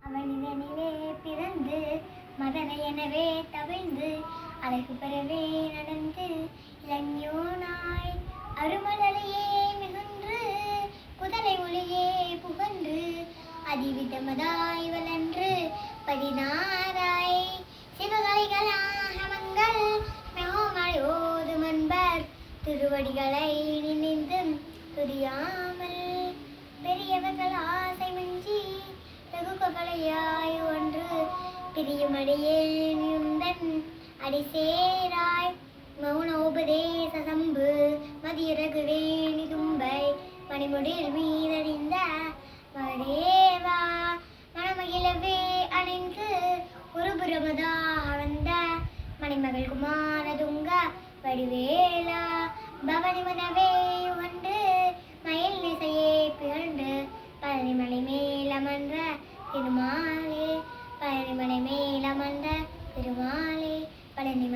அவனிதனிலே பிறந்து மதனை எனவே தவிழ்ந்து அழகு பெறவே நடந்து இளைஞனாய் அருமலையே மிகுன்று குதலை ஒளியே புகன்று அதிவிதமதாய் வளன்று பதினாராய் சிவகலைகளாக மங்கள் மிகமழையோது மன்பர் திருவடிகளை நினைந்தும் துரியாமல் பெரியவர்கள் ஆசை மிஞ்சி வெகுகளையாய் ஒன்று பிரியமடையே நியுந்தன் அடிசேராய் மௌன உபதேச சம்பு மதியரகுவேணி தும்பை மணிமுடில் மீதறிந்த மதேவா மணமகிழவே அணிந்து ஒரு புறமதாக வந்த மணிமகள் குமாரதுங்க வடிவேலா பவனி மனவே உகண்டு மயில் இசையே பிகழ்ந்து பழனிமலை மேலமன்ற திருமாலே பழனிமலை மேலமன்ற திருமாலே பழனி